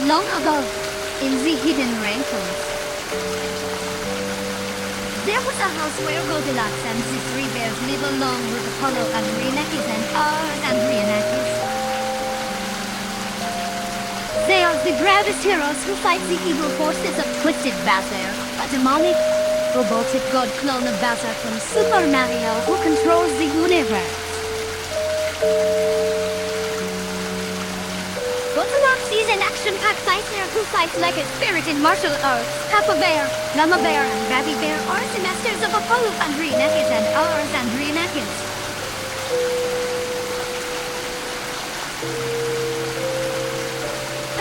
Long ago, in the hidden rainforest, there was a house where Goldilocks and the three bears live along with Apollo and Reenactors and Ars and Reenactors. They are the bravest heroes who fight the evil forces of Twisted Bowser, a demonic, robotic god clone of Bowser from Super Mario who controls the universe. Goldilocks is an action-packed fighter who fights like a spirit in martial arts. Papa Bear, Mama Bear, and Baby Bear are the masters of Apollo and Reenactors and Ars and Reenactors.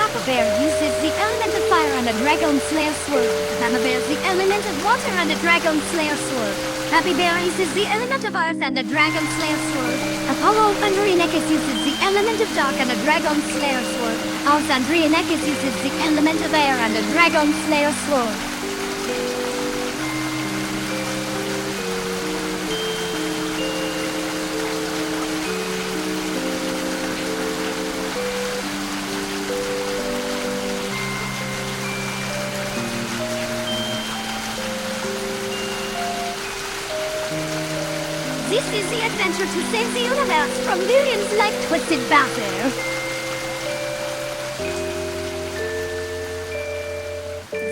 Papa Bear uses the element of fire and a Dragon Slayer sword. Mama Bear the element of water and a Dragon Slayer sword. Baby Bear uses the element of earth and a Dragon Slayer sword. Apollo and Reenactors uses the element of dark and a Dragon Slayer sword. Ars and Reenactors uses the element of air and a Dragon Slayer sword. This is the adventure to save the universe from villains like Twisted Bowser.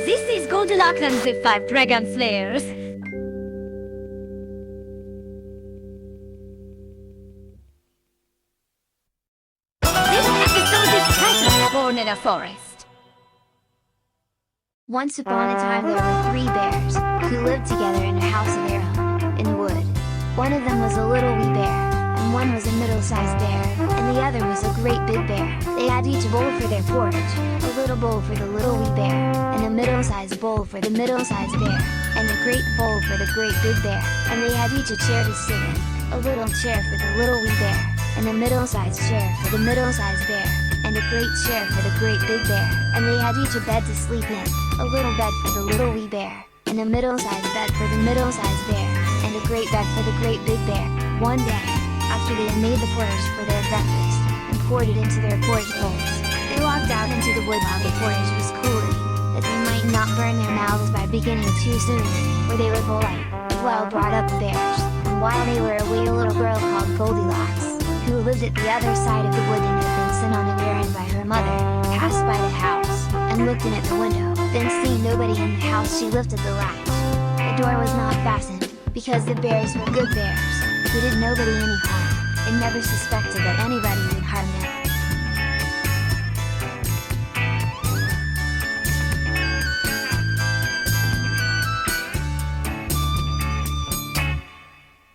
This is Goldilocks and the 5 Dragon Slayers. This episode is titled Born in a Forest. Once upon a time there were 3 bears, who lived together in a house of their own, in the wood. One of them was a little wee bear, and one was a middle-sized bear, and the other was a great big bear. They had each a bowl for their porridge, a little bowl for the little wee bear, and a middle-sized bowl for the middle-sized bear, and a great bowl for the great big bear, and they had each a chair to sit in, a little chair for the little wee bear, and a middle-sized chair for the middle-sized bear, and a great chair for the great big bear, and they had each a bed to sleep in, a little bed for the little wee bear, and a middle-sized bed for the middle-sized bear, and a great bed for the great big bear. One day, after they had made the porridge for their breakfast, and poured it into their porridge bowls, they walked out into the wood while the porridge was cooling, that they might not burn their mouths by beginning too soon, for they were polite, well-brought-up bears. And while they were away, a little girl called Goldilocks, who lived at the other side of the wood and had been sent on an errand by her mother, passed by the house, and looked in at the window. Then seeing nobody in the house, she lifted the latch. The door was not fastened, because the bears were good bears, who did nobody any harm, and never suspected that anybody would harm them.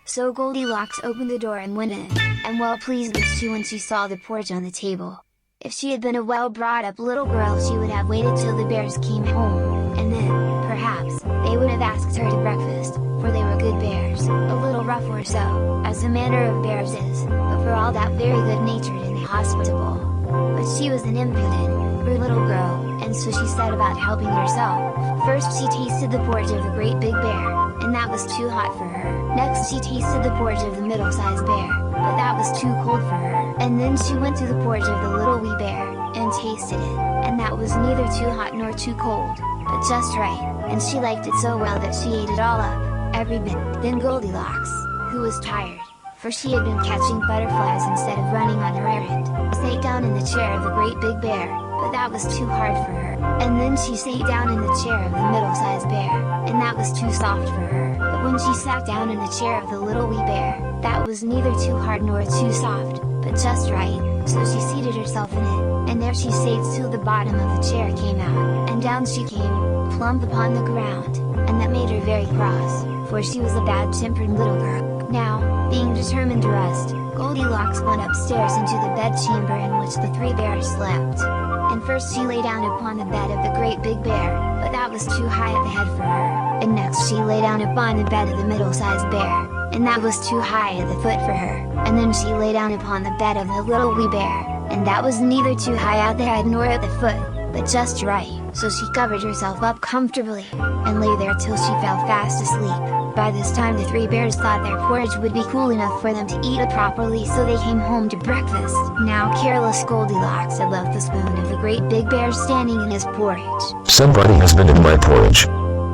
So Goldilocks opened the door and went in, and well pleased was she when she saw the porridge on the table. If she had been a well-brought-up little girl, she would have waited till the bears came home, and then, perhaps, they would have asked her to breakfast, for they were good bears, a little rough or so, as the manner of bears is, but for all that very good-natured and hospitable. But she was an impudent, rude little girl, and so she set about helping herself. First she tasted the porridge of the great big bear, and that was too hot for her. Next she tasted the porridge of the middle-sized bear, but that was too cold for her. And then she went to the porridge of the little wee bear, and tasted it, and that was neither too hot nor too cold, but just right, and she liked it so well that she ate it all up, every bit. Then Goldilocks, who was tired, for she had been catching butterflies instead of running on her errand, sat down in the chair of the great big bear, but that was too hard for her. And then she sat down in the chair of the middle-sized bear, and that was too soft for her. But when she sat down in the chair of the little wee bear, that was neither too hard nor too soft, but just right, so she seated herself in it, and there she sat till the bottom of the chair came out, and down she came, plump upon the ground, and that made her very cross, for she was a bad-tempered little girl. Now, being determined to rest, Goldilocks went upstairs into the bedchamber in which the 3 bears slept. And first she lay down upon the bed of the great big bear, but that was too high at the head for her. And next she lay down upon the bed of the middle-sized bear, and that was too high at the foot for her. And then she lay down upon the bed of the little wee bear, and that was neither too high at the head nor at the foot, but just right. So she covered herself up comfortably, and lay there till she fell fast asleep. By this time the three bears thought their porridge would be cool enough for them to eat it properly, so they came home to breakfast. Now careless Goldilocks had left the spoon of the great big bear standing in his porridge. Somebody has been in my porridge,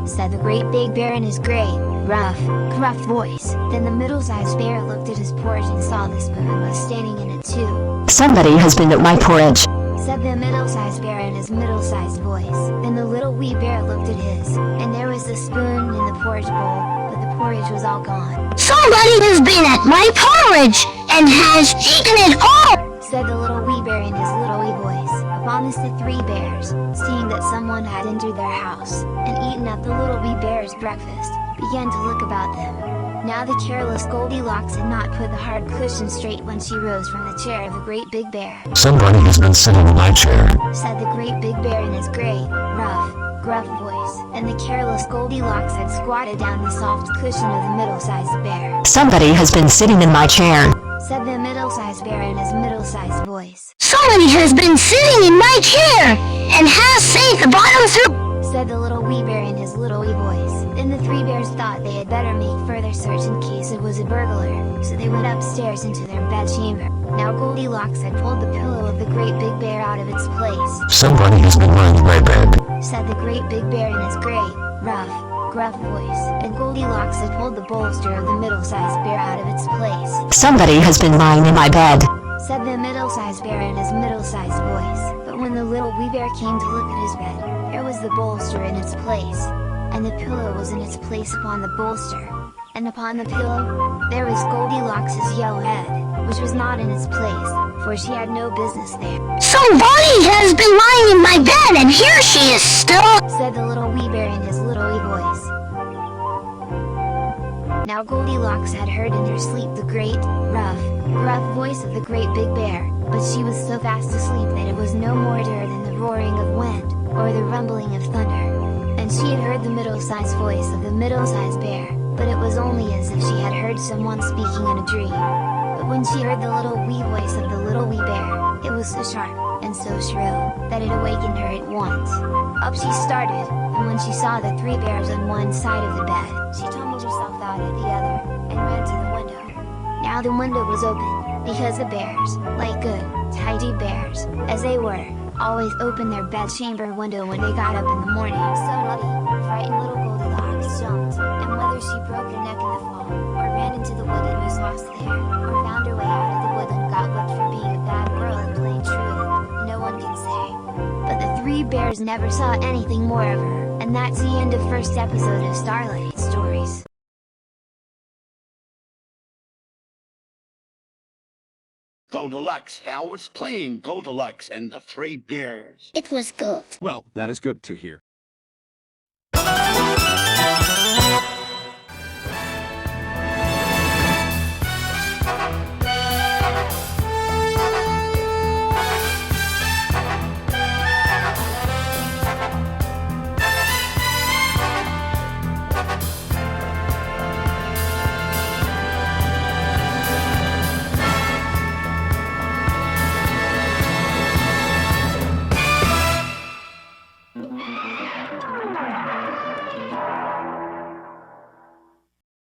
said the great big bear in his great, rough, gruff voice. Then the middle-sized bear looked at his porridge and saw the spoon was standing in it too. Somebody has been at my porridge, said the middle-sized bear in his middle-sized voice. Then the little wee bear looked at his, and there was the spoon in the porridge bowl, but the porridge was all gone. Somebody has been at my porridge and has eaten it all, said the little wee bear in his little wee voice. Upon this the three bears, seeing that someone had entered their house, and eaten up the little wee bear's breakfast, began to look about them. Now the careless Goldilocks had not put the hard cushion straight when she rose from the chair of the great big bear. somebody has been sitting in my chair, said the great big bear in his great, rough, gruff voice. And the careless Goldilocks had squatted down the soft cushion of the middle-sized bear. somebody has been sitting in my chair, said the middle-sized bear in his middle-sized voice. somebody has been sitting in my chair and has saved the bottom through, said the little wee bear in his little wee voice. Then the three bears thought they had better make further search in case it was a burglar, so they went upstairs into their bed chamber. Now Goldilocks had pulled the pillow of the great big bear out of its place. somebody has been lying in my bed, said the great big bear in his great, rough, gruff voice. And Goldilocks had pulled the bolster of the middle-sized bear out of its place. somebody has been lying in my bed, said the middle-sized bear in his middle-sized voice. But when the little wee bear came to look at his bed, there was the bolster in its place, and the pillow was in its place upon the bolster. And upon the pillow, there was Goldilocks' yellow head, which was not in its place, for she had no business there. somebody has been lying in my bed and here she is still, said the little wee bear in his little wee voice. Now Goldilocks had heard in her sleep the great, rough, gruff voice of the great big bear, but she was so fast asleep that it was no more to her than the roaring of wind, or the rumbling of thunder. And she had heard the middle-sized voice of the middle-sized bear, but it was only as if she had heard someone speaking in a dream. But when she heard the little wee voice of the little wee bear, it was so sharp, and so shrill, that it awakened her at once. Up she started, and when she saw the three bears on one side of the bed, she tumbled herself out at the other, and ran to the window. Now the window was open, because the bears, like good, tidy bears, as they were, always opened their bed chamber window when they got up in the morning. So naughty, frightened little Goldilocks jumped, and whether she broke her neck in the fall, or ran into the wood and was lost there, or found her way out of the wood and got whipped for being a bad girl in plain truth, no one can say. But the three bears never saw anything more of her, and that's the end of first episode of Starlight Stories. Goldilocks, how was playing Goldilocks and the Three Bears? it was good. Well, that is good to hear.